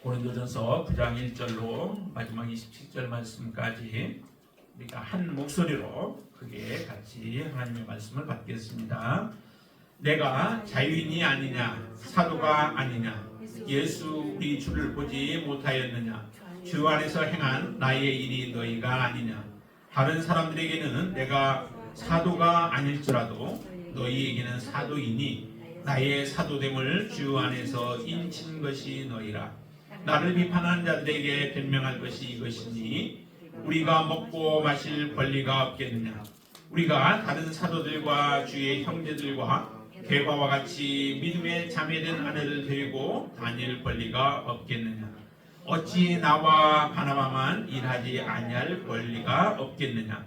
고린도전서 9장 1절로 마지막 27절 말씀까지 우리가 한 목소리로 크게 같이 하나님의 말씀을 받겠습니다. 내가 자유인이 아니냐, 사도가 아니냐, 예수 우리 주를 보지 못하였느냐, 주 안에서 행한 나의 일이 너희가 아니냐. 다른 사람들에게는 내가 사도가 아닐지라도 너희에게는 사도이니 나의 사도됨을 주 안에서 인친 것이 너희라. 나를 비판하는 자들에게 변명할 것이 이것이니 우리가 먹고 마실 권리가 없겠느냐. 우리가 다른 사도들과 주의 형제들과 게바와 같이 믿음의 자매된 아내를 데리고 다닐 권리가 없겠느냐. 어찌 나와 바나바만 일하지 아니할 권리가 없겠느냐.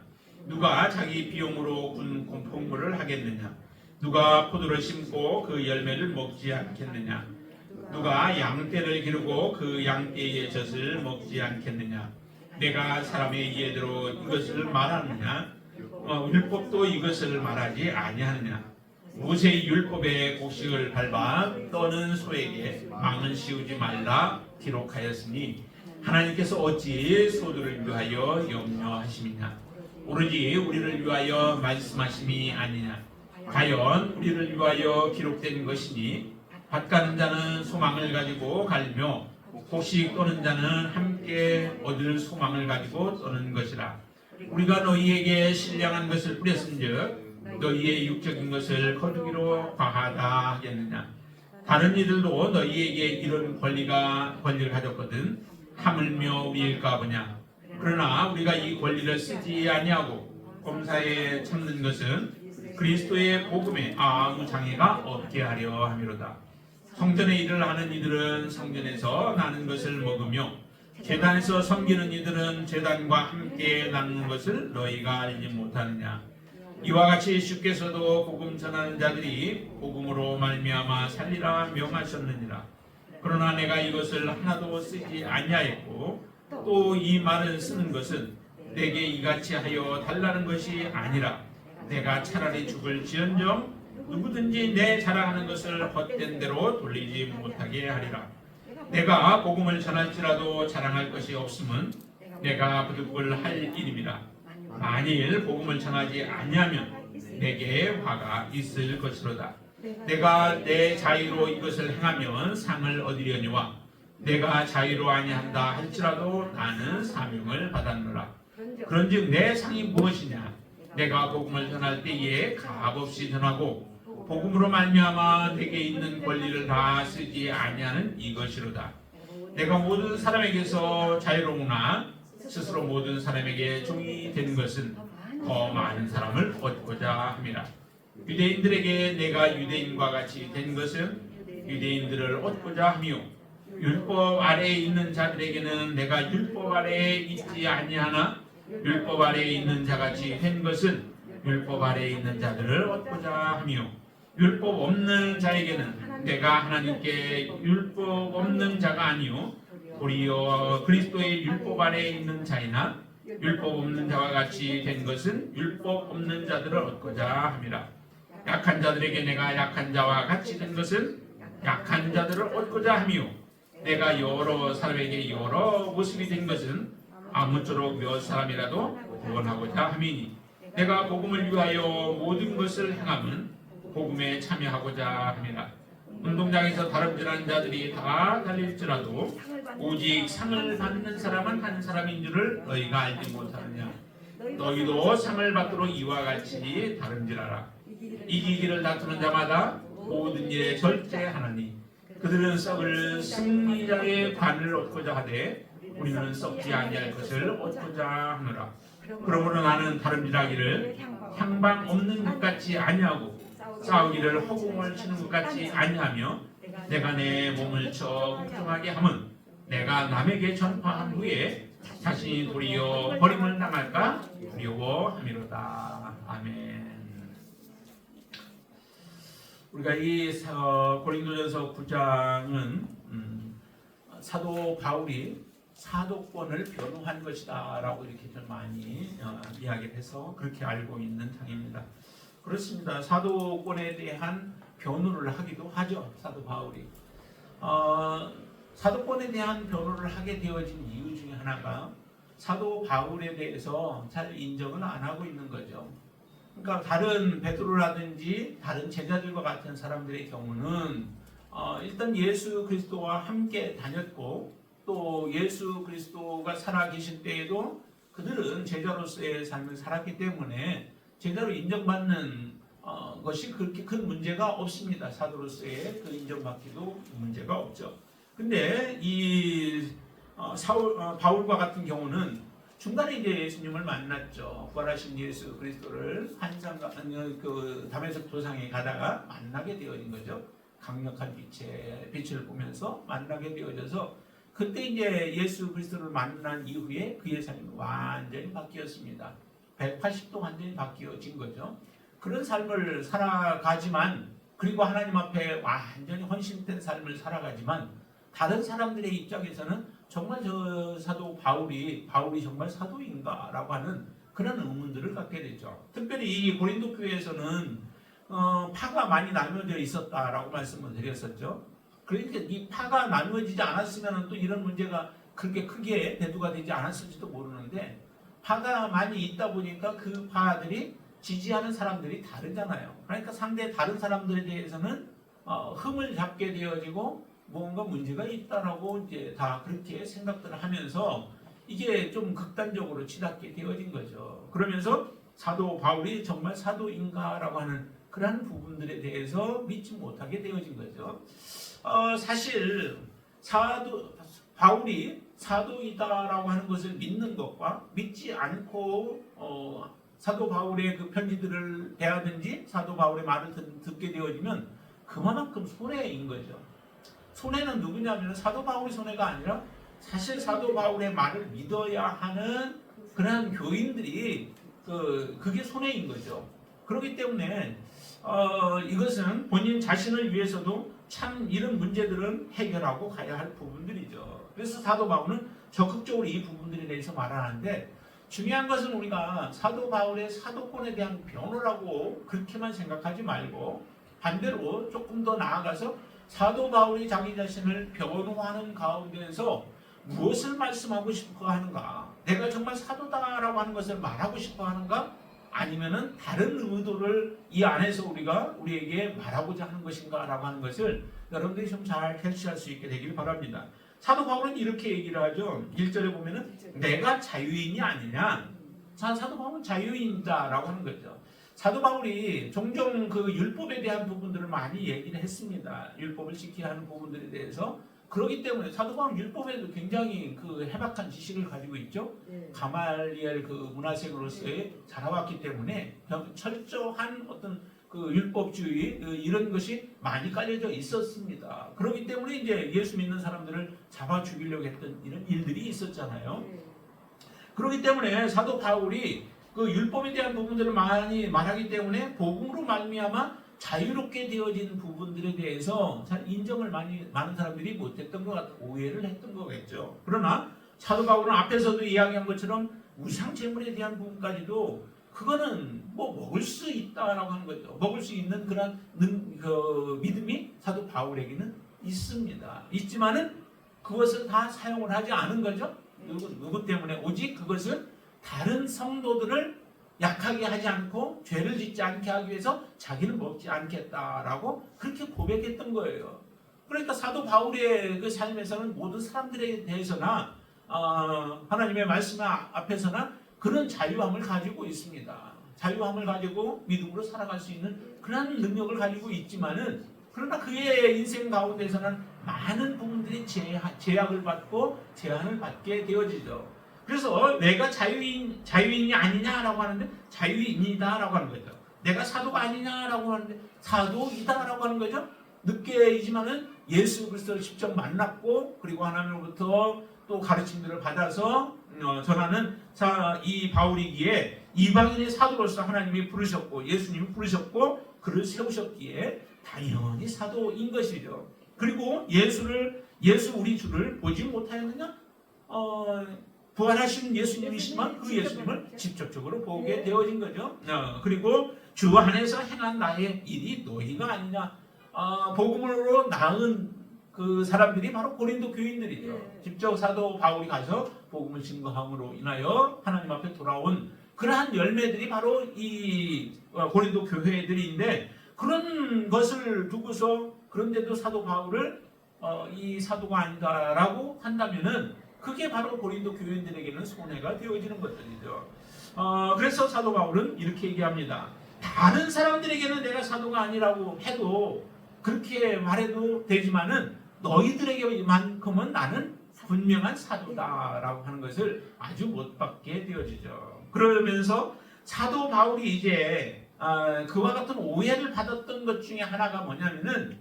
누가 자기 비용으로 군 공포물을 하겠느냐. 누가 포도를 심고 그 열매를 먹지 않겠느냐. 누가 양떼를 기르고 그 양떼의 젖을 먹지 않겠느냐. 내가 사람의 이해대로 이것을 말하느냐. 율법도 이것을 말하지 아니하느냐. 모세의 율법의 곡식을 밟아 떠는 소에게 망은 씌우지 말라 기록하였으니 하나님께서 어찌 소들을 위하여 염려하심이냐. 오로지 우리를 위하여 말씀하심이 아니냐. 과연 우리를 위하여 기록된 것이니 밭 가는 자는 소망을 가지고 갈며 곡식 떠는 자는 함께 얻을 소망을 가지고 떠는 것이라. 우리가 너희에게 신령한 것을 뿌렸은즉 너희의 육적인 것을 거두기로 과하다 하겠느냐. 다른 이들도 너희에게 이런 권리를 가졌거든 하물며 우리일까 보냐. 그러나 우리가 이 권리를 쓰지 아니하고 검사에 참는 것은 그리스도의 복음에 아무 장애가 없게 하려 함이로다. 성전의 일을 하는 이들은 성전에서 나는 것을 먹으며 제단에서 섬기는 이들은 제단과 함께 나누는 것을 너희가 알지 못하느냐. 이와 같이 주께서도 복음 전하는 자들이 복음으로 말미암아 살리라 명하셨느니라. 그러나 내가 이것을 하나도 쓰지 아니하였고 또 이 말을 쓰는 것은 내게 이같이 하여 달라는 것이 아니라 내가 차라리 죽을지언정 누구든지 내 자랑하는 것을 헛된 대로 돌리지 못하게 하리라. 내가 복음을 전할지라도 자랑할 것이 없음은 내가 부득불 할 일임이라. 만일 복음을 전하지 아니하면 내게 화가 있을 것이로다. 내가 내 자유로 이것을 행하면 상을 얻으려니와 내가 자유로 아니한다 할지라도 나는 사명을 받았노라. 그런즉 내 상이 무엇이냐. 내가 복음을 전할 때에 값없이 전하고 복음으로 말미암아 내게 있는 권리를 다 쓰지 아니하는 이것이로다. 내가 모든 사람에게서 자유로우나 스스로 모든 사람에게 종이 된 것은 더 많은 사람을 얻고자 함이라. 유대인들에게 내가 유대인과 같이 된 것은 유대인들을 얻고자 하며 율법 아래에 있는 자들에게는 내가 율법 아래에 있지 아니하나 율법 아래에 있는 자같이 된 것은 율법 아래에 있는 자들을 얻고자 하며 율법 없는 자에게는 내가 하나님께 율법 없는 자가 아니요 도리어 그리스도의 율법 아래에 있는 자이나 율법 없는 자와 같이 된 것은 율법 없는 자들을 얻고자 함이라. 약한 자들에게 내가 약한 자와 같이 된 것은 약한 자들을 얻고자 하며 내가 여러 사람에게 여러 모습이 된 것은 아무쪼록 몇 사람이라도 구원하고자 함이니 내가 복음을 위하여 모든 것을 행함은 복음에 참여하고자 함이라. 운동장에서 다름질하는 자들이 다 달릴지라도 오직 상을 받는 사람은 한 사람인 줄을 너희가 알지 못하느냐. 너희도 상을 받도록 이와 같이 다름질하라. 이기기를 다투는 자마다 모든 일에 절제하나니 그들은 썩을 승리자의 관을 얻고자 하되 우리는 썩지 아니할 것을 얻고자 하노라. 그러므로 나는 다름질하기를 향방 없는 것 같이 아니하고 싸우기를 허공을 치는 것 같이 아니하며 내가 내 몸을 쳐 흑종하게 함은 내가 남에게 전파한 후에 자신이 도리어 버림을 당할까 두려워함이로다. 아멘. 우리가 이 고린도전서 9장은 사도 바울이 사도권을 변호한 것이다 라고 이렇게 좀 많이 이야기를 해서 그렇게 알고 있는 장입니다. 그렇습니다. 사도권에 대한 변호를 하기도 하죠. 사도 바울이 사도권에 대한 변호를 하게 되어진 이유 중에 하나가 사도 바울에 대해서 잘 인정을 안 하고 있는 거죠. 그러니까 다른 베드로라든지 다른 제자들과 같은 사람들의 경우는 일단 예수 그리스도와 함께 다녔고 또 예수 그리스도가 살아계실 때에도 그들은 제자로서의 삶을 살았기 때문에 제자로 인정받는 것이 그렇게 큰 문제가 없습니다. 사도로서의 그 인정받기도 문제가 없죠. 근데 이 바울과 같은 경우는 중간에 이제 예수님을 만났죠. 부활하신 예수 그리스도를 그 다메섹 도상에 가다가 만나게 되어진 거죠. 강력한 빛을 보면서 만나게 되어져서 그때 이제 예수 그리스도를 만난 이후에 그의 삶이 완전히 바뀌었습니다. 180도 완전히 바뀌어진 거죠. 그런 삶을 살아가지만 그리고 하나님 앞에 완전히 헌신된 삶을 살아가지만 다른 사람들의 입장에서는 정말 저 사도 바울이 정말 사도인가라고 하는 그런 의문들을 갖게 되죠. 특별히 이 고린도 교회에서는 파가 많이 나누어져 있었다라고 말씀을 드렸었죠. 그러니까 이 파가 나누어지지 않았으면 또 이런 문제가 그렇게 크게 대두가 되지 않았을지도 모르는데 파가 많이 있다 보니까 그 파들이 지지하는 사람들이 다르잖아요. 그러니까 상대 다른 사람들에 대해서는 흠을 잡게 되어지고 뭔가 문제가 있다라고 이제 다 그렇게 생각들을 하면서 이게 좀 극단적으로 치닫게 되어진 거죠. 그러면서 사도 바울이 정말 사도인가라고 하는 그러한 부분들에 대해서 믿지 못하게 되어진 거죠. 사실 바울이 사도이다라고 하는 것을 믿는 것과 믿지 않고 사도 바울의 그 편지들을 대하든지 사도 바울의 말을 듣게 되어지면 그만큼 손해인 거죠. 손해는 누구냐면 사도 바울의 손해가 아니라 사실 사도 바울의 말을 믿어야 하는 그런 교인들이 그게 손해인 거죠. 그렇기 때문에 이것은 본인 자신을 위해서도 참 이런 문제들은 해결하고 가야 할 부분들이죠. 그래서 사도 바울은 적극적으로 이 부분들에 대해서 말하는데 중요한 것은 우리가 사도 바울의 사도권에 대한 변호라고 그렇게만 생각하지 말고 반대로 조금 더 나아가서 사도 바울이 자기 자신을 변호하는 가운데서 무엇을 말씀하고 싶어 하는가? 내가 정말 사도다라고 하는 것을 말하고 싶어 하는가? 아니면은 다른 의도를 이 안에서 우리에게 말하고자 하는 것인가라고 하는 것을 여러분들이 좀 잘 캐치할 수 있게 되길 바랍니다. 사도 바울은 이렇게 얘기를 하죠. 1절에 보면은 내가 자유인이 아니냐. 사도 바울은 자유인이다라고 하는 거죠. 사도 바울이 종종 그 율법에 대한 부분들을 많이 얘기를 했습니다. 율법을 지켜야 하는 부분들에 대해서. 그렇기 때문에 사도 바울은 율법에도 굉장히 그 해박한 지식을 가지고 있죠. 가말리엘 그 문화생으로서의 자라왔기 때문에 철저한 어떤 그 율법주의 이런 것이 많이 깔려져 있었습니다. 그렇기 때문에 이제 예수 믿는 사람들을 잡아 죽이려고 했던 이런 일들이 있었잖아요. 그렇기 때문에 사도 바울이 그 율법에 대한 부분들을 많이 말하기 때문에 복음으로 말미암아 자유롭게 되어진 부분들에 대해서 잘 인정을 많은 사람들이 못했던 것 같아요. 오해를 했던 거겠죠. 그러나 사도 바울은 앞에서도 이야기한 것처럼 우상 제물에 대한 부분까지도 그거는 뭐 먹을 수 있다라고 하는 거죠. 먹을 수 있는 그런 그 믿음이 사도 바울에게는 있습니다. 있지만은 그것을 다 사용을 하지 않은 거죠. 누구 때문에? 오직 그것은 다른 성도들을 약하게 하지 않고 죄를 짓지 않게 하기 위해서 자기는 먹지 않겠다라고 그렇게 고백했던 거예요. 그러니까 사도 바울의 그 삶에서는 모든 사람들에 대해서나 하나님의 말씀 앞에서나 그런 자유함을 가지고 있습니다. 자유함을 가지고 믿음으로 살아갈 수 있는 그런 능력을 가지고 있지만은 그러나 그의 인생 가운데서는 많은 부분들이 제약을 받고 제한을 받게 되어지죠. 그래서 내가 자유인이 아니냐라고 하는데 자유인이다라고 하는 거죠. 내가 사도가 아니냐라고 하는데 사도이다라고 하는 거죠. 늦게이지만은 예수 그리스도를 직접 만났고 그리고 하나님으로부터 또 가르침들을 받아서 전하는 이 바울이기에 이방인의 사도로서 하나님이 부르셨고 예수님이 부르셨고 그를 세우셨기에 당연히 사도인 것이죠. 그리고 예수 우리 주를 보지 못하였느냐? 부활하신 예수님이시지만 그 예수님을 직접적으로 보게 되어진 거죠. 그리고 주 안에서 행한 나의 일이 너희가 아니냐. 복음으로 낳은 그 사람들이 바로 고린도 교인들이죠. 네. 직접 사도 바울이 가서 복음을 증거함으로 인하여 하나님 앞에 돌아온 그러한 열매들이 바로 이 고린도 교회들인데, 그런 것을 두고서 그런데도 사도 바울을 이 사도가 아니다라고 한다면은 그게 바로 고린도 교인들에게는 손해가 되어지는 것들이죠. 그래서 사도 바울은 이렇게 얘기합니다. 다른 사람들에게는 내가 사도가 아니라고 해도, 그렇게 말해도 되지만은 너희들에게만큼은 나는 분명한 사도다라고 하는 것을 아주 못 받게 되어지죠. 그러면서 사도 바울이 이제 그와 같은 오해를 받았던 것 중에 하나가 뭐냐면은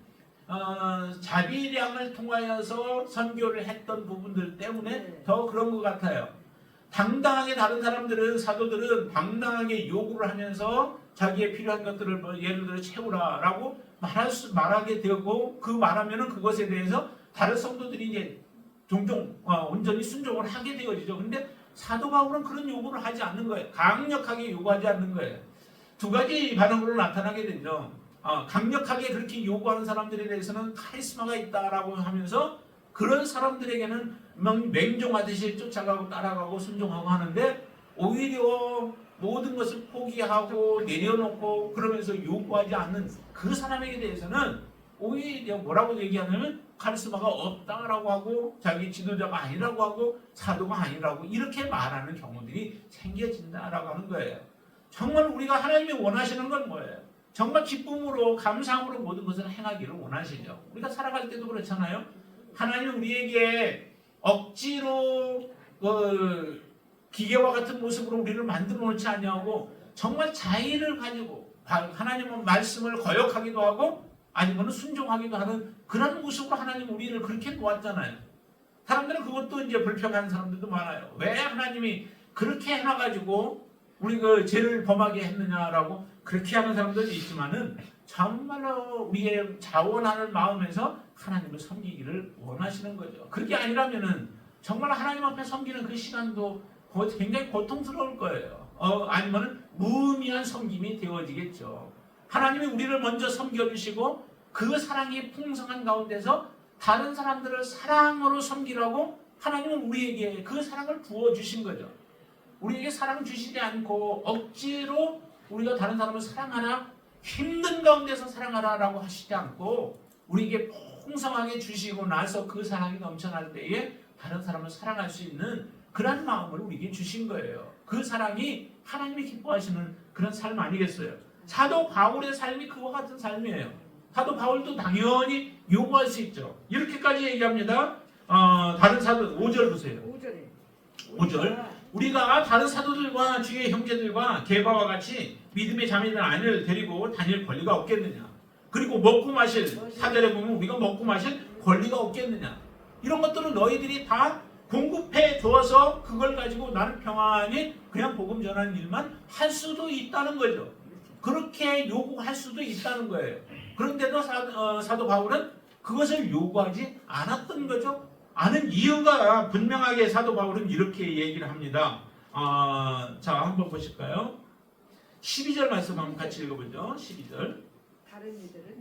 자비량을 통하여서 선교를 했던 부분들 때문에 더 그런 것 같아요. 당당하게 다른 사람들은, 사도들은 당당하게 요구를 하면서 자기의 필요한 것들을 예를 들어 채우라라고 말하게 되고, 그 말하면은 그것에 대해서 다른 성도들이 이제 종종 온전히 순종을 하게 되어지죠. 근데 사도 바울은 그런 요구를 하지 않는 거예요. 강력하게 요구하지 않는 거예요. 두 가지 반응으로 나타나게 되죠. 강력하게 그렇게 요구하는 사람들에 대해서는 카리스마가 있다라고 하면서 그런 사람들에게는 맹종하듯이 쫓아가고 따라가고 순종하고 하는데, 오히려 모든 것을 포기하고 내려놓고 그러면서 요구하지 않는 그 사람에게 대해서는 오히려 뭐라고 얘기하냐면 카리스마가 없다라고 하고, 자기 지도자가 아니라고 하고, 사도가 아니라고 이렇게 말하는 경우들이 생겨진다라고 하는 거예요. 정말 우리가 하나님이 원하시는 건 뭐예요? 정말 기쁨으로 감사함으로 모든 것을 행하기를 원하시죠. 우리가 살아갈 때도 그렇잖아요. 하나님은 우리에게 억지로 기계와 같은 모습으로 우리를 만들어 놓지 아니하고, 정말 자의를 가지고 하나님은 말씀을 거역하기도 하고 아니면 순종하기도 하는 그런 모습으로 하나님 우리를 그렇게 놓았잖아요. 사람들은 그것도 이제 불평하는 사람들도 많아요. 왜 하나님이 그렇게 해놔가지고 우리 그 죄를 범하게 했느냐라고 그렇게 하는 사람들도 있지만은, 정말로 우리의 자원하는 마음에서 하나님을 섬기기를 원하시는 거죠. 그렇게 아니라면은 정말 하나님 앞에 섬기는 그 시간도 굉장히 고통스러울 거예요. 아니면은 무의미한 섬김이 되어지겠죠. 하나님이 우리를 먼저 섬겨주시고 그 사랑이 풍성한 가운데서 다른 사람들을 사랑으로 섬기라고 하나님은 우리에게 그 사랑을 부어주신 거죠. 우리에게 사랑 주시지 않고 억지로 우리가 다른 사람을 사랑하라, 힘든 가운데서 사랑하라라고 하시지 않고 우리에게 풍성하게 주시고 나서 그 사랑이 넘쳐날 때에 다른 사람을 사랑할 수 있는 그런 마음을 우리에게 주신 거예요. 그 사랑이 하나님이 기뻐하시는 그런 삶 아니겠어요? 사도 바울의 삶이 그와 같은 삶이에요. 사도 바울도 당연히 요구할 수 있죠. 이렇게까지 얘기합니다. 다른 사도 5절 보세요. 5절. 우리가 다른 사도들과 주의 형제들과 게바와 같이 믿음의 자매들 아내를 데리고 다닐 권리가 없겠느냐. 그리고 먹고 마실, 4절에 보면 우리가 먹고 마실 권리가 없겠느냐. 이런 것들은 너희들이 다 공급해 줘서 그걸 가지고 나는 평안히 그냥 복음 전하는 일만 할 수도 있다는 거죠. 그렇게 요구할 수도 있다는 거예요. 그런데도 사도 바울은 그것을 요구하지 않았던 거죠. 아는 이유가 분명하게 사도 바울은 이렇게 얘기를 합니다. 자, 한번 보실까요? 12절 말씀 한번 같이 읽어보죠. 12절.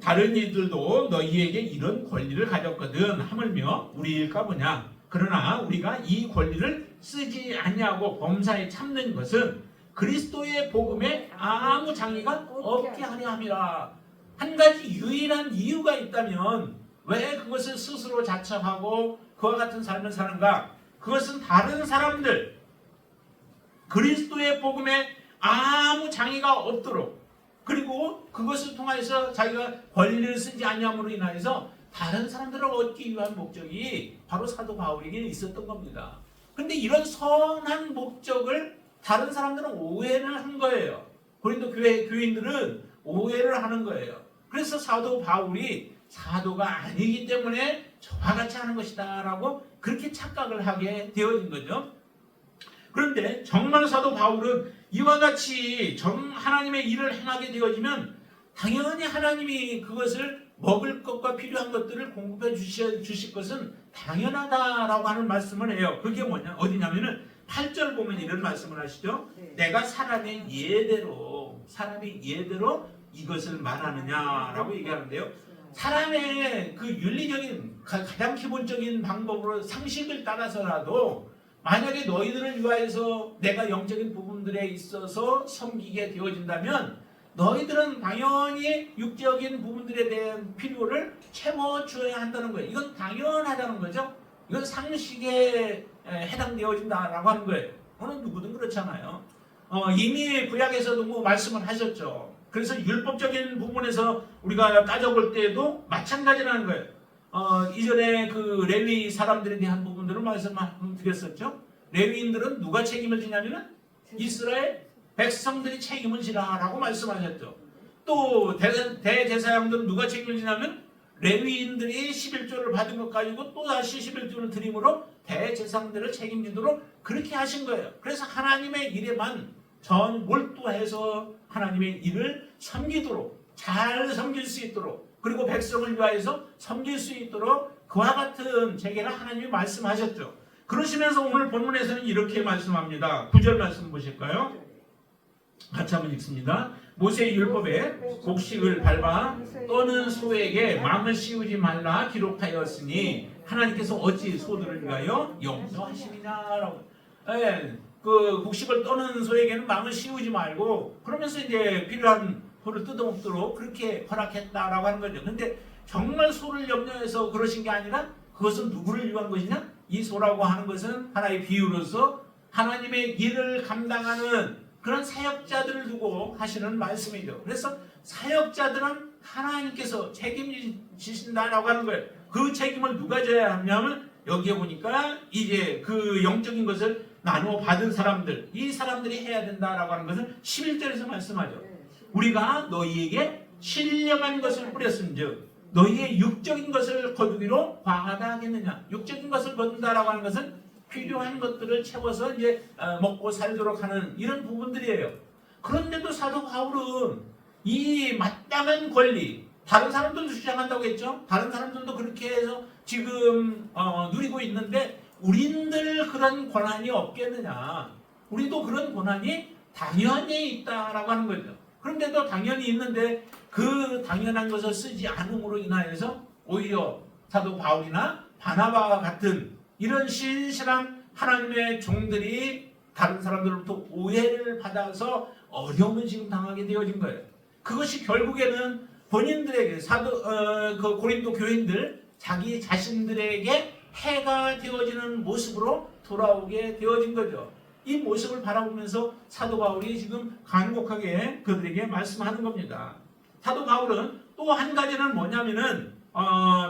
다른 이들도 너희에게 이런 권리를 가졌거든. 하물며 우리일까 보냐. 그러나 우리가 이 권리를 쓰지 아니하고 범사에 참는 것은 그리스도의 복음에 아무 장애가 없게 하려 함이라. 한 가지 유일한 이유가 있다면 왜 그것을 스스로 자처하고 그와 같은 삶을 사는가? 그것은 다른 사람들, 그리스도의 복음에 아무 장애가 없도록, 그리고 그것을 통해서 자기가 권리를 쓰지 않냐므로 인하여서 다른 사람들을 얻기 위한 목적이 바로 사도 바울에게 있었던 겁니다. 그런데 이런 선한 목적을 다른 사람들은 오해를 한 거예요. 고린도 교인들은 오해를 하는 거예요. 그래서 사도 바울이 사도가 아니기 때문에 저와 같이 하는 것이다 라고 그렇게 착각을 하게 되어진 거죠. 그런데 정말 사도 바울은 이와 같이 하나님의 일을 행하게 되어지면 당연히 하나님이 그것을 먹을 것과 필요한 것들을 공급해 주실 것은 당연하다라고 하는 말씀을 해요. 그게 뭐냐? 어디냐면은 8절 보면 이런 말씀을 하시죠. 내가 사람의 예대로 이것을 말하느냐라고 얘기하는데요. 사람의 그 윤리적인 가장 기본적인 방법으로 상식을 따라서라도 만약에 너희들을 위하여서 내가 영적인 부분들에 있어서 섬기게 되어진다면 너희들은 당연히 육적인 부분들에 대한 필요를 채워줘야 한다는 거예요. 이건 당연하다는 거죠. 이건 상식에 해당되어진다라고 하는 거예요. 어느 누구든 그렇잖아요. 이미 구약에서도 뭐 말씀을 하셨죠. 그래서 율법적인 부분에서 우리가 따져볼 때에도 마찬가지라는 거예요. 이전에 그 레위 사람들에 대한 부분들을 말씀드렸었죠. 레위인들은 누가 책임을 지냐면은 이스라엘 백성들이 책임을 지라라고 말씀하셨죠. 또 대제사장들은 누가 책임을 지냐면 레위인들이 11조를 받은 것 가지고 또 다시 11조를 드림으로 대제사장들을 책임지도록 그렇게 하신 거예요. 그래서 하나님의 일에만 전 몰두해서 하나님의 일을 섬기도록 잘 섬길 수 있도록 그리고 백성을 위하여서 섬길 수 있도록 그와 같은 재계를 하나님이 말씀하셨죠. 그러시면서 오늘 본문에서는 이렇게 말씀합니다. 9절 말씀 보실까요? 같이 한번 읽습니다. 모세의 율법에 곡식을 밟아 떠는 소에게 마음을 씌우지 말라 기록하였으니 하나님께서 어찌 소들을 위하여 용서하시느냐라고. 그 곡식을 떠는 소에게는 마음을 씌우지 말고 그러면서 이제 필요한 소를 뜯어먹도록 그렇게 허락했다라고 하는 거죠. 근데 정말 소를 염려해서 그러신 게 아니라 그것은 누구를 위한 것이냐? 이 소라고 하는 것은 하나의 비유로서 하나님의 일을 감당하는 그런 사역자들을 두고 하시는 말씀이죠. 그래서 사역자들은 하나님께서 책임지신다라고 하는 거예요. 그 책임을 누가 져야 하냐면 여기에 보니까 이제 그 영적인 것을 나누어 받은 사람들, 이 사람들이 해야 된다라고 하는 것을 11절에서 말씀하죠. 우리가 너희에게 신령한 것을 뿌렸은즉 너희의 육적인 것을 거두기로 과하다하겠느냐. 육적인 것을 거둔다라고 하는 것은 필요한 것들을 채워서 이제 먹고 살도록 하는 이런 부분들이에요. 그런데도 사도 바울은 이 마땅한 권리, 다른 사람들도 주장한다고 했죠. 다른 사람들도 그렇게 해서 지금 누리고 있는데 우리들 그런 권한이 없겠느냐. 우리도 그런 권한이 당연히 있다라고 하는 거죠. 그런데도 당연히 있는데 그 당연한 것을 쓰지 않음으로 인하여서 오히려 사도 바울이나 바나바와 같은 이런 신실한 하나님의 종들이 다른 사람들로부터 오해를 받아서 어려움을 지금 당하게 되어진 거예요. 그것이 결국에는 본인들에게 그 고린도 교인들 자기 자신들에게 해가 되어지는 모습으로 돌아오게 되어진 거죠. 이 모습을 바라보면서 사도 바울이 지금 간곡하게 그들에게 말씀하는 겁니다. 사도 바울은 또 한 가지는 뭐냐면은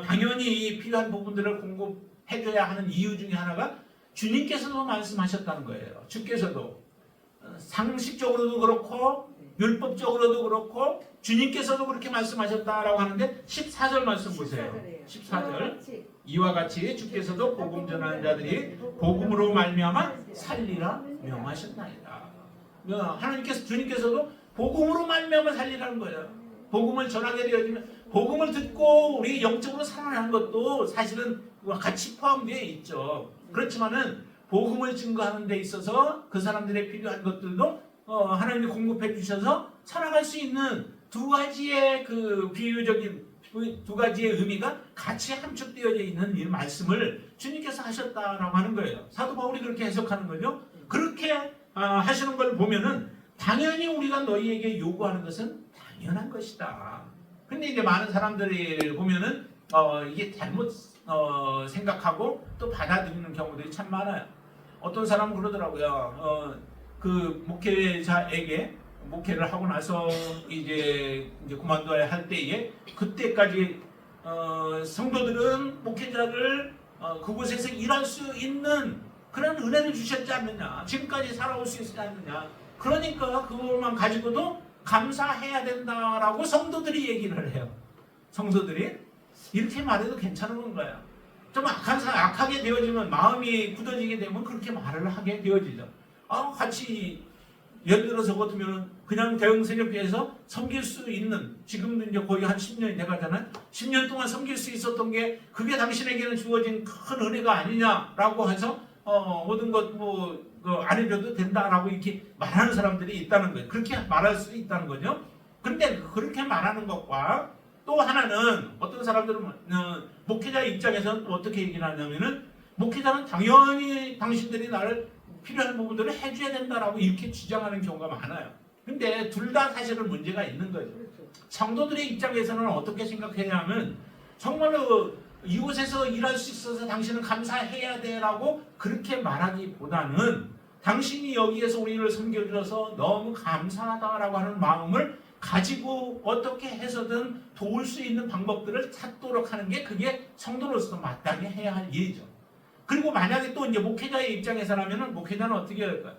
당연히 필요한 부분들을 공급해줘야 하는 이유 중에 하나가 주님께서도 말씀하셨다는 거예요. 주께서도 상식적으로도 그렇고 율법적으로도 그렇고 주님께서도 그렇게 말씀하셨다라고 하는데 14절 말씀 보세요. 14절 이와 같이 주께서도 복음 전하는 자들이 복음으로 말미암아 살리라 명하셨나이다. 하나님께서 주님께서도 복음으로 말미암아 살리라는 거예요. 복음을 전하게 되어지면 복음을 듣고 우리 영적으로 살아나는 것도 사실은 같이 포함되어 있죠. 그렇지만은 복음을 증거하는 데 있어서 그 사람들의 필요한 것들도 하나님이 공급해 주셔서 살아갈 수 있는 두 가지의 그 비유적인 두 가지의 의미가 같이 함축되어져 있는 이 말씀을 주님께서 하셨다라고 하는 거예요. 사도 바울이 그렇게 해석하는 거죠. 그렇게 하시는 걸 보면은 당연히 우리가 너희에게 요구하는 것은 당연한 것이다. 근데 이제 많은 사람들이 보면은 이게 잘못 생각하고 또 받아들이는 경우들이 참 많아요. 어떤 사람은 그러더라고요. 그 목회자에게 목회를 하고 나서 이제 그만둬야 할 때에 그때까지 성도들은 목회자를 그곳에서 일할 수 있는 그런 은혜를 주셨지 않느냐. 지금까지 살아올 수 있지 않느냐. 그러니까 그것만 가지고도 감사해야 된다라고 성도들이 얘기를 해요. 성도들이 이렇게 말해도 괜찮은 건가요? 좀 악하게 되어지면 마음이 굳어지게 되면 그렇게 말을 하게 되어지죠. 같이 예를 들어서 같으면 그냥 대흥세력교회에서 섬길 수 있는 지금도 이제 거의 한 10년이 돼가잖아요. 10년 동안 섬길 수 있었던 게 그게 당신에게는 주어진 큰 은혜가 아니냐라고 해서 모든 것 안 해줘도 된다라고 이렇게 말하는 사람들이 있다는 거예요. 그렇게 말할 수 있다는 거죠. 근데 그렇게 말하는 것과 또 하나는 어떤 사람들은 목회자 입장에서는 또 어떻게 얘기를 하냐면은 목회자는 당연히 당신들이 나를 필요한 부분들을 해줘야 된다라고 이렇게 주장하는 경우가 많아요. 근데 둘 다 사실은 문제가 있는 거죠. 성도들의 입장에서는 어떻게 생각하냐면 정말로 이곳에서 일할 수 있어서 당신은 감사해야 돼라고 그렇게 말하기보다는 당신이 여기에서 우리를 섬겨주셔서 너무 감사하다라고 하는 마음을 가지고 어떻게 해서든 도울 수 있는 방법들을 찾도록 하는 게 그게 성도로서 마땅히 해야 할 일이죠. 그리고 만약에 또 이제 목회자의 입장에서라면은 목회자는 어떻게 할까요?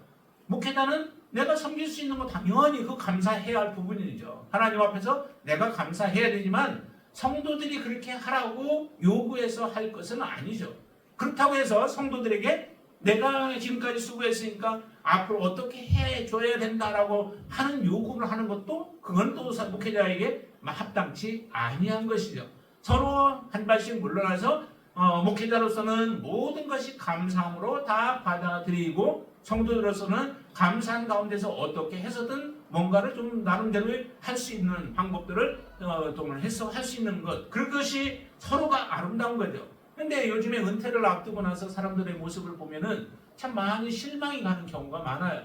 목회자는 내가 섬길 수 있는 거 당연히 그 감사해야 할 부분이죠. 하나님 앞에서 내가 감사해야 되지만 성도들이 그렇게 하라고 요구해서 할 것은 아니죠. 그렇다고 해서 성도들에게 내가 지금까지 수고했으니까 앞으로 어떻게 해줘야 된다라고 하는 요구를 하는 것도 그건 또 목회자에게 합당치 아니한 것이죠. 서로 한 발씩 물러나서 목회자로서는 모든 것이 감사함으로 다 받아들이고 성도들로서는 감사한 가운데서 어떻게 해서든 뭔가를 좀 나름대로 할 수 있는 방법들을 동원해서 할 수 있는 것, 그것이 서로가 아름다운 거죠. 근데 요즘에 은퇴를 앞두고 나서 사람들의 모습을 보면은 참 많이 실망이 가는 경우가 많아요.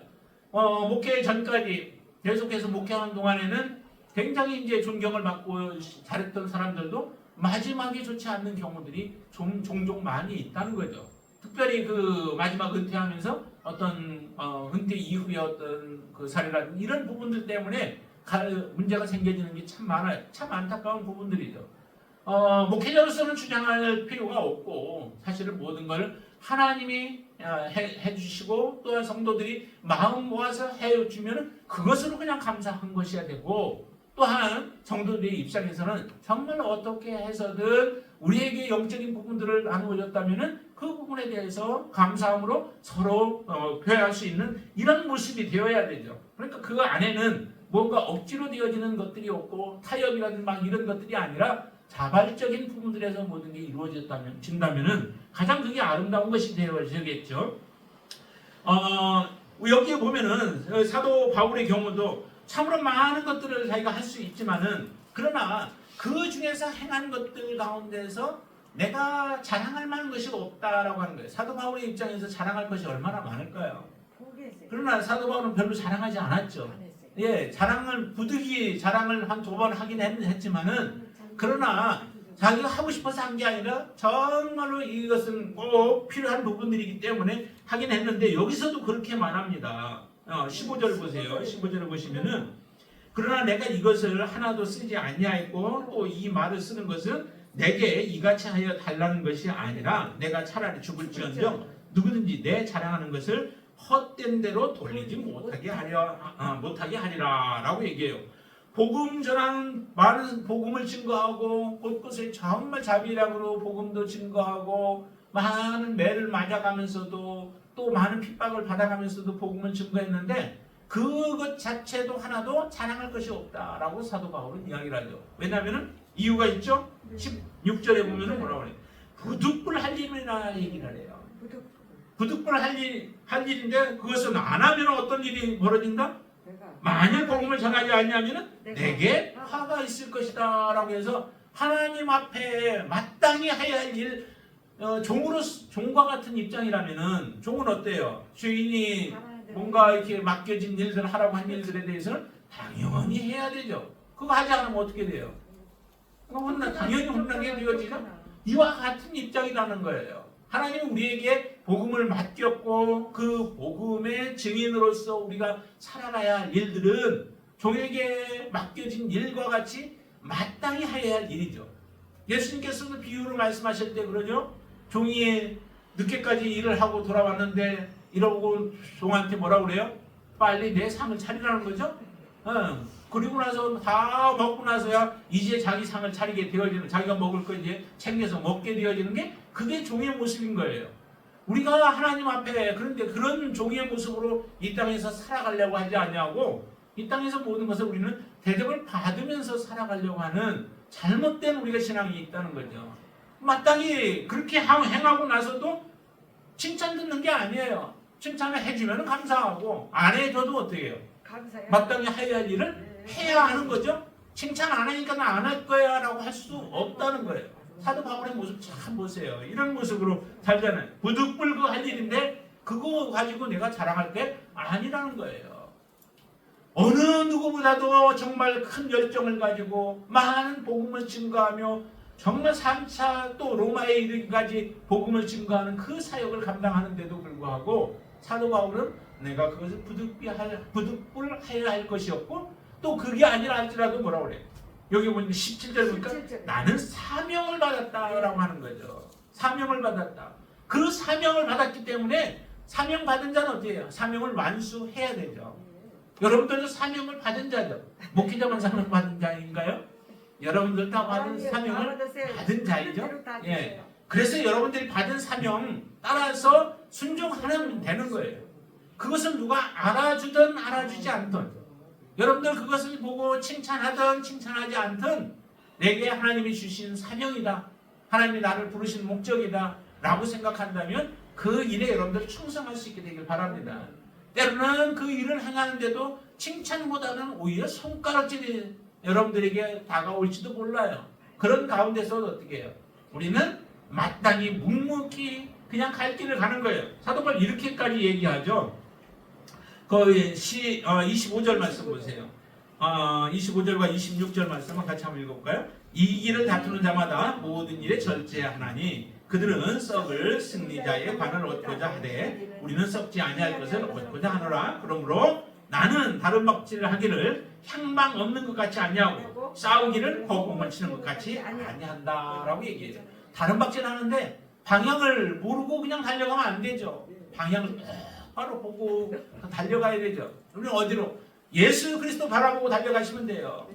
목회 전까지 계속해서 목회하는 동안에는 굉장히 이제 존경을 받고 잘했던 사람들도 마지막에 좋지 않는 경우들이 종종 많이 있다는 거죠. 특별히 그 마지막 은퇴하면서 어떤 은퇴 이후의 어떤 그 사례라든지 이런 부분들 때문에 문제가 생겨지는 게 참 많아요. 참 안타까운 부분들이죠. 목회자로서는 주장할 필요가 없고 사실은 모든 걸 하나님이 해주시고 또한 성도들이 마음 모아서 해주면 그것으로 그냥 감사한 것이어야 되고, 또한 성도들의 입장에서는 정말 어떻게 해서든 우리에게 영적인 부분들을 나누어줬다면 그 부분에 대해서 감사함으로 서로 표현할 수 있는 이런 모습이 되어야 되죠. 그러니까 그 안에는 뭔가 억지로 되어지는 것들이 없고 타협이라든 막 이런 것들이 아니라 자발적인 부분들에서 모든 게 이루어진다면은 가장 그게 아름다운 것이 되어지겠죠. 여기에 보면은 사도 바울의 경우도 참으로 많은 것들을 자기가 할 수 있지만은 그러나 그 중에서 행한 것들 가운데서 내가 자랑할 만한 것이 없다라고 하는 거예요. 사도 바울의 입장에서 자랑할 것이 얼마나 많을까요? 그러나 사도 바울은 별로 자랑하지 않았죠. 예, 부득이 자랑을 한 2번 하긴 했지만은 그러나 자기가 하고 싶어서 한 게 아니라 정말로 이것은 꼭 필요한 부분들이기 때문에 하긴 했는데 여기서도 그렇게 말합니다. 15절 보세요. 15절을 보시면은 그러나 내가 이것을 하나도 쓰지 아니하였고 또 이 말을 쓰는 것은 내게 이같이 하여 달라는 것이 아니라 내가 차라리 죽을지언정 누구든지 내 자랑하는 것을 헛된 대로 돌리지 못하게 하리라라고 얘기해요. 복음 전하는 많은 복음을 증거하고 곳곳에 정말 자비량으로 복음도 증거하고 많은 매를 맞아가면서도 또 많은 핍박을 받아가면서도 복음을 증거했는데 그것 자체도 하나도 자랑할 것이 없다라고 사도 바울은 이야기를 하죠. 왜냐하면 이유가 있죠. 16절에 보면 뭐라고 그래요? 부득불 할 일이나 얘기를 해요. 부득불 할 일인데 그것은 안 하면 어떤 일이 벌어진다? 만일 복음을 전하지 않냐면 내게 화가 있을 것이다 라고 해서 하나님 앞에 마땅히 해야 할 일, 종과 같은 입장이라면은 종은 어때요? 주인이 뭔가 이렇게 맡겨진 일들 하라고 한 일들에 대해서는 당연히 해야 되죠. 그거 하지 않으면 어떻게 돼요? 당연히 혼나게 되어지죠. 이와 같은 입장이라는 거예요. 하나님은 우리에게 복음을 맡겼고 그 복음의 증인으로서 우리가 살아가야 할 일들은 종에게 맡겨진 일과 같이 마땅히 해야 할 일이죠. 예수님께서도 비유로 말씀하실 때 그러죠. 종이 늦게까지 일을 하고 돌아왔는데 이러고 종한테 뭐라 그래요? 빨리 내 상을 차리라는 거죠. 그리고 나서 다 먹고 나서야 이제 자기 상을 차리게 되어지는, 자기가 먹을 거 이제 챙겨서 먹게 되어지는 게 그게 종의 모습인 거예요. 우리가 하나님 앞에 그런데 그런 종의 모습으로 이 땅에서 살아가려고 하지 않냐고, 이 땅에서 모든 것을 우리는 대접을 받으면서 살아가려고 하는 잘못된 우리가 신앙이 있다는 거죠. 마땅히 그렇게 행하고 나서도 칭찬 듣는 게 아니에요. 칭찬을 해주면 감사하고 안 해줘도 어떻게 해요? 마땅히 해야 할 일을 해야 하는 거죠. 칭찬 안 하니까 나 안 할 거야 라고 할 수 없다는 거예요. 사도 바울의 모습 참 보세요. 이런 모습으로 살잖아요. 부득불그 할 일인데 그거 가지고 내가 자랑할 게 아니라는 거예요. 어느 누구보다도 정말 큰 열정을 가지고 많은 복음을 증거하며 정말 3차 또 로마에 이르기까지 복음을 증거하는 그 사역을 감당하는데도 불구하고 사도 바울은 내가 그것을 부득불하여야 할 것이었고 또 그게 아니라 할지라도 뭐라고 그래요? 여기 보니까 17절 보니까 나는 사명을 받았다라고 하는 거죠. 사명을 받았다. 그 사명을 받았기 때문에 사명 받은 자는 어때요? 사명을 완수해야 되죠. 여러분들도 사명을 받은 자죠. 목회자만 사명 받은 자인가요? 여러분들 다 받은 사명을 받은 자이죠. 예. 그래서 여러분들이 받은 사명 따라서 순종하면 되는 거예요. 그것은 누가 알아주든 알아주지 않든 여러분들 그것을 보고 칭찬하든 칭찬하지 않든 내게 하나님이 주신 사명이다. 하나님이 나를 부르신 목적이다. 라고 생각한다면 그 일에 여러분들 충성할 수 있게 되길 바랍니다. 때로는 그 일을 행하는데도 칭찬보다는 오히려 손가락질이 여러분들에게 다가올지도 몰라요. 그런 가운데서 어떻게 해요? 우리는 마땅히 묵묵히 그냥 갈 길을 가는 거예요. 사도 바울 이렇게까지 얘기하죠. 거의 25절 말씀 보세요. 25절과 26절 말씀을 같이 한번 읽어볼까요? 이 길을 다투는 자마다 모든 일에 절제하나니 그들은 썩을 승리자의 관을 얻고자 하되 우리는 썩지 아니할 것을 얻고자 하노라. 그러므로 나는 다른 박질을 하기를 향방 없는 것 같이 아니하고 싸우기를 허공을 치는 것 같이 아니한다라고 얘기해요. 다른 박질을 하는데 방향을 모르고 그냥 달려가면 안 되죠. 방향을 바로 보고 달려가야 되죠. 우리는 어디로? 예수 그리스도 바라보고 달려가시면 돼요.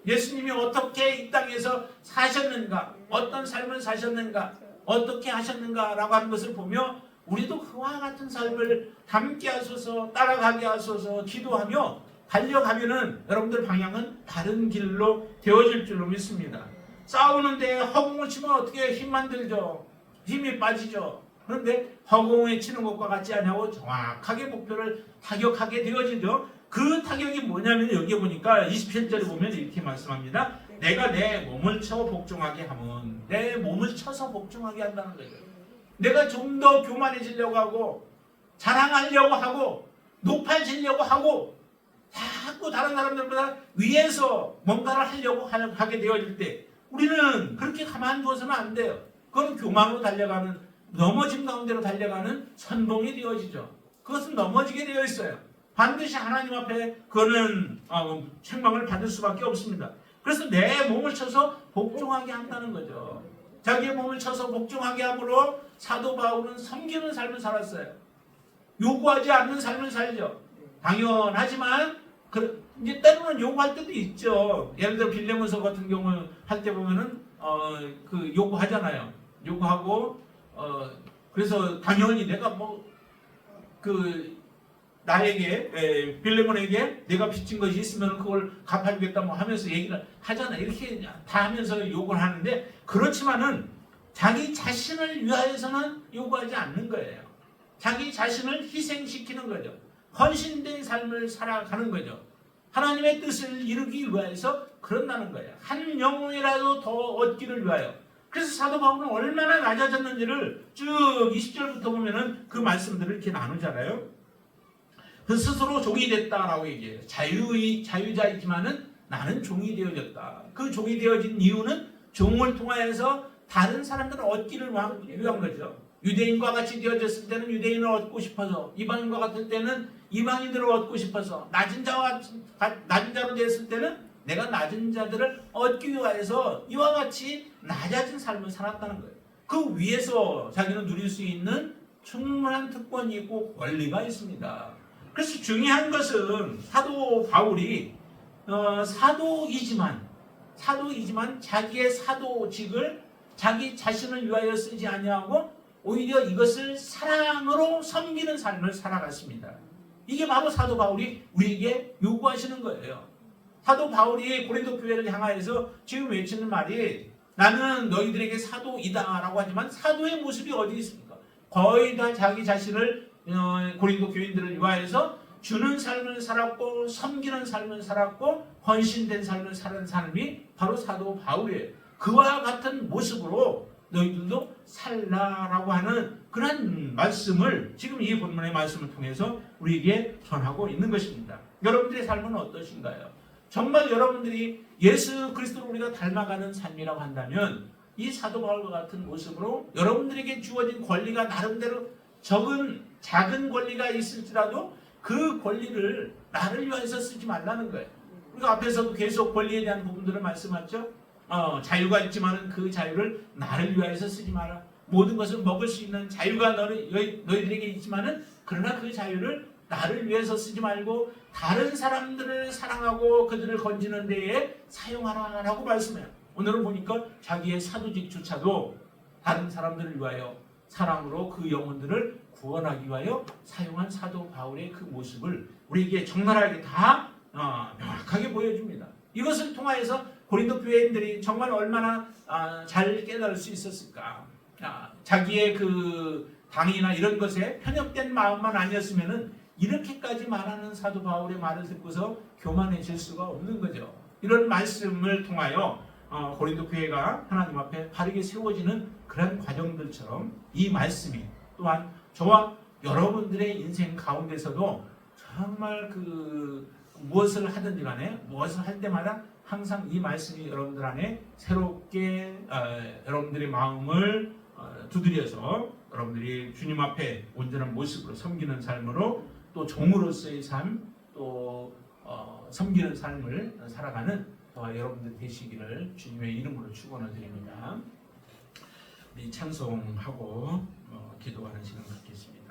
예수님이 어떻게 이 땅에서 사셨는가, 어떤 삶을 사셨는가, 어떻게 하셨는가라고 하는 것을 보며 우리도 그와 같은 삶을 담게 하소서, 따라가게 하소서 기도하며 달려가면은 여러분들 방향은 다른 길로 되어질 줄로 믿습니다. 싸우는데 허공을 치면 어떻게 힘만 들죠? 힘이 빠지죠. 그런데 허공에 치는 것과 같지 않냐고 정확하게 목표를 타격하게 되어지죠. 그 타격이 뭐냐면 여기 보니까 27절에 보면 이렇게 말씀합니다. 내가 내 몸을 쳐 복종하게 하면 내 몸을 쳐서 복종하게 한다는 거예요. 내가 좀 더 교만해지려고 하고 자랑하려고 하고 높아지려고 하고 자꾸 다른 사람들보다 위에서 뭔가를 하려고 하게 되어질 때 우리는 그렇게 가만두어서는 안 돼요. 그건 교만으로 달려가는 넘어짐 가운데로 달려가는 선봉이 되어지죠. 그것은 넘어지게 되어 있어요. 반드시 하나님 앞에 그거는 책망을 받을 수밖에 없습니다. 그래서 내 몸을 쳐서 복종하게 한다는 거죠. 자기의 몸을 쳐서 복종하게 함으로 사도 바울은 섬기는 삶을 살았어요. 요구하지 않는 삶을 살죠. 당연하지만 이제 때로는 요구할 때도 있죠. 예를 들어 빌레몬서 같은 경우 할 때 보면은 그 요구하잖아요. 요구하고 그래서 당연히 내가 나에게 빌레몬에게 내가 빚진 것이 있으면 그걸 갚아주겠다 하면서 얘기를 하잖아요. 이렇게 다 하면서 요구를 하는데 그렇지만은 자기 자신을 위하여서는 요구하지 않는 거예요. 자기 자신을 희생시키는 거죠. 헌신된 삶을 살아가는 거죠. 하나님의 뜻을 이루기 위해서 그런다는 거예요. 한 영혼이라도 더 얻기를 위하여. 그래서 사도 바울은 얼마나 낮아졌는지를 쭉 20절부터 보면은 그 말씀들을 이렇게 나누잖아요. 그 스스로 종이 됐다라고 얘기해요. 자유자이지만은 나는 종이 되어졌다. 그 종이 되어진 이유는 종을 통하여서 다른 사람들을 얻기를 위한 거죠. 유대인과 같이 되어졌을 때는 유대인을 얻고 싶어서, 이방인과 같을 때는 이방인들을 얻고 싶어서, 낮은 자로 되었을 때는 내가 낮은 자들을 얻기 위해서 이와 같이 낮아진 삶을 살았다는 거예요. 그 위에서 자기는 누릴 수 있는 충분한 특권이 있고 권리가 있습니다. 그래서 중요한 것은 사도 바울이 사도이지만 자기의 사도직을 자기 자신을 위하여 쓰지 아니하고 오히려 이것을 사랑으로 섬기는 삶을 살아갔습니다. 이게 바로 사도 바울이 우리에게 요구하시는 거예요. 사도 바울이 고린도 교회를 향하여서 지금 외치는 말이 나는 너희들에게 사도이다 라고 하지만 사도의 모습이 어디 있습니까? 거의 다 자기 자신을 고린도 교인들을 위하여서 주는 삶을 살았고 섬기는 삶을 살았고 헌신된 삶을 사는 사람이 바로 사도 바울이에요. 그와 같은 모습으로 너희들도 살라라고 하는 그런 말씀을 지금 이 본문의 말씀을 통해서 우리에게 전하고 있는 것입니다. 여러분들의 삶은 어떠신가요? 정말 여러분들이 예수 그리스도를 우리가 닮아가는 삶이라고 한다면 이 사도 바울과 같은 모습으로 여러분들에게 주어진 권리가 나름대로 작은 권리가 있을지라도 그 권리를 나를 위해서 쓰지 말라는 거예요. 우리가 앞에서도 계속 권리에 대한 부분들을 말씀하죠. 자유가 있지만 그 자유를 나를 위해서 쓰지 마라. 모든 것을 먹을 수 있는 자유가 너희들에게 있지만 그러나 그 자유를 나를 위해서 쓰지 말고 다른 사람들을 사랑하고 그들을 건지는 데에 사용하라라고 말씀해요. 오늘은 보니까 자기의 사도직조차도 다른 사람들을 위하여 사랑으로 그 영혼들을 구원하기 위하여 사용한 사도 바울의 그 모습을 우리에게 적나라하게 다 명확하게 보여줍니다. 이것을 통하여서 고린도 교회인들이 정말 얼마나 잘 깨달을 수 있었을까. 자기의 그 당이나 이런 것에 편협된 마음만 아니었으면은 이렇게까지 말하는 사도 바울의 말을 듣고서 교만해질 수가 없는 거죠. 이런 말씀을 통하여 고린도 교회가 하나님 앞에 바르게 세워지는 그런 과정들처럼 이 말씀이 또한 저와 여러분들의 인생 가운데서도 정말 그 무엇을 하든지 간에 무엇을 할 때마다 항상 이 말씀이 여러분들 안에 새롭게 여러분들의 마음을 두드려서 여러분들이 주님 앞에 온전한 모습으로 섬기는 삶으로 또 종으로서의 삶, 또 섬기는 삶을 살아가는 저와 여러분들 되시기를 주님의 이름으로 축원을 드립니다. 우리 찬송하고 기도하는 시간 갖겠습니다.